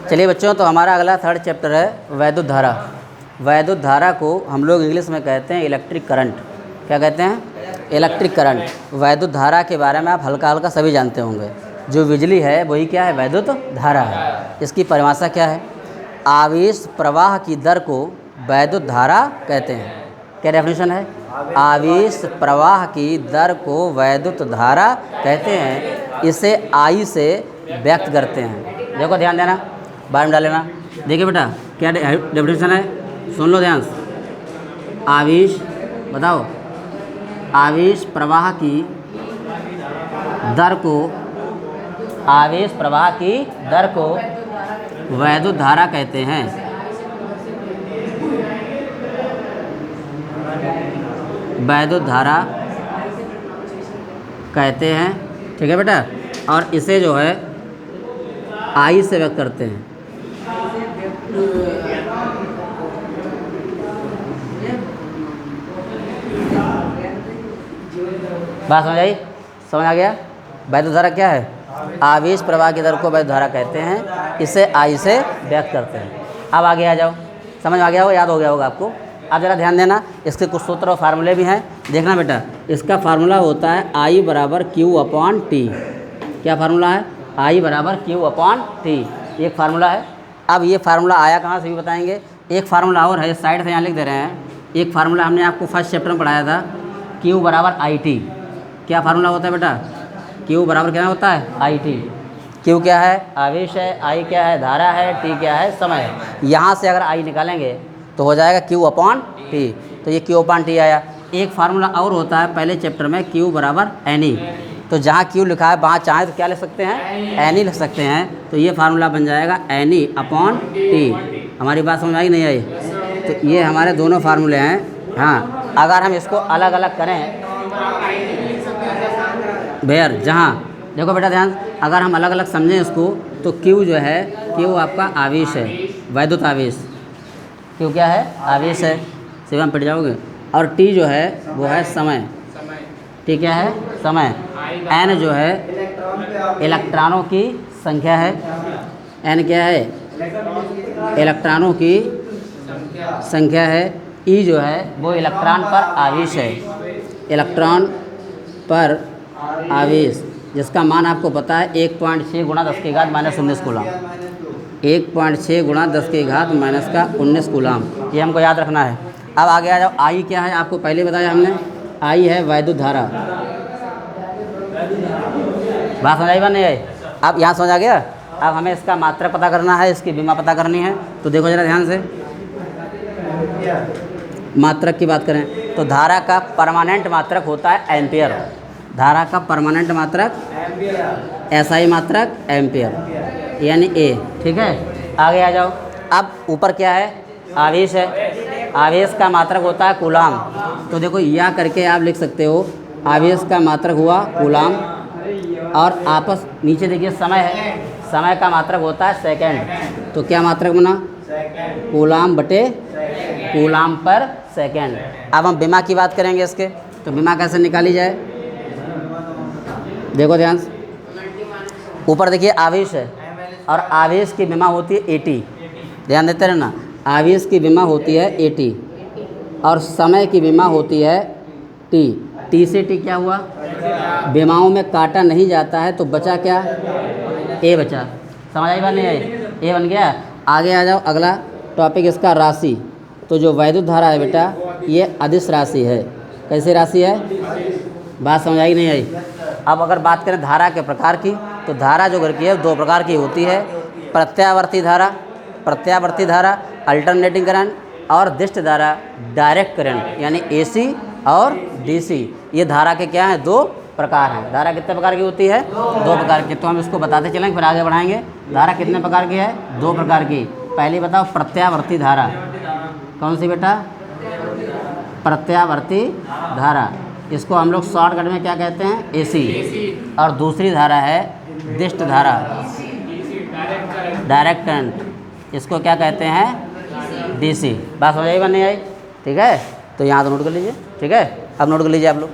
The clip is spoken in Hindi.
चलिए बच्चों, तो हमारा अगला थर्ड चैप्टर है वैद्युत धारा। वैद्युत धारा को हम लोग इंग्लिश में कहते हैं इलेक्ट्रिक करंट। क्या कहते हैं? Electric current. वैद्युत धारा के बारे में आप हल्का हल्का सभी जानते होंगे। जो बिजली है वही क्या है? वैद्युत धारा है। इसकी परिभाषा क्या है? आवेश प्रवाह की दर को वैद्युत धारा कहते हैं। क्या डेफिनेशन है? आवेश प्रवाह की दर को वैद्युत धारा कहते हैं। इसे आई से व्यक्त करते हैं। देखो ध्यान देना, बार में डालेना। देखिए बेटा, क्या डेफिनेशन है, सुन लो ध्यान से। आवेश, बताओ, आवेश प्रवाह की दर को, आवेश प्रवाह की दर को वैद्युत धारा कहते हैं। वैद्युत धारा कहते हैं, ठीक है बेटा। और इसे जो है आई से व्यक्त करते हैं। बात समझ आई? समझ आ गया? वैद्युत धारा क्या है? आवेश प्रवाह की दर को वैद्युत धारा कहते हैं। इसे आई से व्यक्त करते हैं। अब आगे आ जाओ, समझ आ गया होगा, याद हो गया होगा आपको। अब जरा ध्यान देना, इसके कुछ सूत्र और फार्मूले भी हैं। देखना बेटा, इसका फार्मूला होता है आई बराबर क्यू अपॉन टी। क्या फार्मूला है? आई बराबर क्यू अपॉन टी, एक फार्मूला है। अब ये फार्मूला आया कहाँ से भी बताएंगे। एक फार्मूला और है, साइड से यहाँ लिख दे रहे हैं। एक फार्मूला हमने आपको फर्स्ट चैप्टर में पढ़ाया था, क्यू बराबर आई टी। क्या फार्मूला होता है बेटा? क्यू बराबर क्या होता है? I T. क्यू क्या है? आवेश है। आई क्या है? धारा है। टी क्या है? समय है। यहाँ से अगर आई निकालेंगे तो हो जाएगा क्यू अपॉन टी। तो ये क्यू अपॉन टी आया। एक फार्मूला और होता है पहले चैप्टर में, क्यू बराबर एन ई। तो जहाँ क्यू लिखा है वहाँ चाहे तो क्या लिख सकते हैं? एन ई लिख सकते हैं। तो ये फार्मूला बन जाएगा एन ई अपॉन टी। हमारी बात समझ आई नहीं आई? तो ये हमारे दोनों फार्मूले हैं। हाँ, अगर हम इसको अलग अलग करें बेयर, जहाँ देखो बेटा ध्यान, अगर हम अलग अलग समझें इसको, तो क्यू जो है, क्यू आपका आवेश है, वैद्युत आवेश। क्यू क्या है? आवेश है, सेवा में पिट जाओगे। और टी जो है वो है समय। टी क्या है? समय। एन जो है इलेक्ट्रॉनों की संख्या है। एन क्या है? इलेक्ट्रॉनों की संख्या है। ई जो है वो इलेक्ट्रॉन पर आवेश है। इलेक्ट्रॉन पर आवेश, जिसका मान आपको पता है 1.6 गुणा 10 की घात माइनस 19 कूलम। 1.6 गुणा 10 की घात माइनस का 19 कूलम, ये हमको याद रखना है। अब आगे आ जाओ, आई क्या है? आपको पहले बताया हमने, आई है वैद्युत धारा। बात समझ आई बात नहीं आई? अब यहाँ समझ आ गया। अब हमें इसका मात्रक पता करना है, इसकी विमा पता करनी है। तो देखो जरा ध्यान से, मात्रक की बात करें तो धारा का परमानेंट मात्रक होता है एम्पियर। धारा का परमानेंट मात्रक एसआई मात्रक एम्पियर, यानी ए। ठीक है, आगे आ जाओ। अब ऊपर क्या है? आवेश है। आवेश का मात्रक होता है कूलाम। तो देखो या करके आप लिख सकते हो, आवेश का मात्रक हुआ कूलाम। और आपस नीचे देखिए समय है, समय का मात्रक होता है सेकेंड। तो क्या मात्रक बना? कूलाम बटे कूलाम पर सेकेंड। अब हम विमा की बात करेंगे इसके, तो विमा कैसे निकाली जाए? देखो ध्यान से, ऊपर देखिए आवेश है और आवेश की विमा होती है एटी। ध्यान देते रहना, आवेश की विमा होती है एटी और समय की विमा होती है टी। टी से टी क्या हुआ? विमाओं में काटा नहीं जाता है, तो बचा क्या? ए बचा। समझ आई बात नहीं आई? ए बन गया। आगे आ जाओ, अगला टॉपिक इसका राशि। तो जो वैद्युत धारा है बेटा, ये अदिश राशि है। कैसी राशि है? बात समझ आई नहीं आई? अब अगर बात करें धारा के प्रकार की, तो धारा जो घर की है दो प्रकार की होती है, प्रत्यावर्ती धारा, प्रत्यावर्ती धारा अल्टरनेटिंग करंट, और दिष्ट धारा डायरेक्ट करंट, यानी एसी और डीसी। ये धारा के क्या हैं? दो प्रकार हैं। धारा कितने प्रकार की होती है? दो प्रकार की। तो हम इसको बताते चलेंगे, फिर आगे बढ़ाएंगे। धारा कितने प्रकार की है? दो प्रकार की। पहली बताओ, प्रत्यावर्ती धारा। कौन सी बेटा? प्रत्यावर्ती धारा। इसको हम लोग शॉर्टकट में क्या कहते हैं? एसी। और दूसरी धारा है दिष्ट धारा, डायरेक्ट करंट। इसको क्या कहते हैं? डीसी। बात समझ आई बात नहीं आई? ठीक है, तो यहाँ तो नोट कर लीजिए। ठीक है, अब नोट कर लीजिए आप लोग।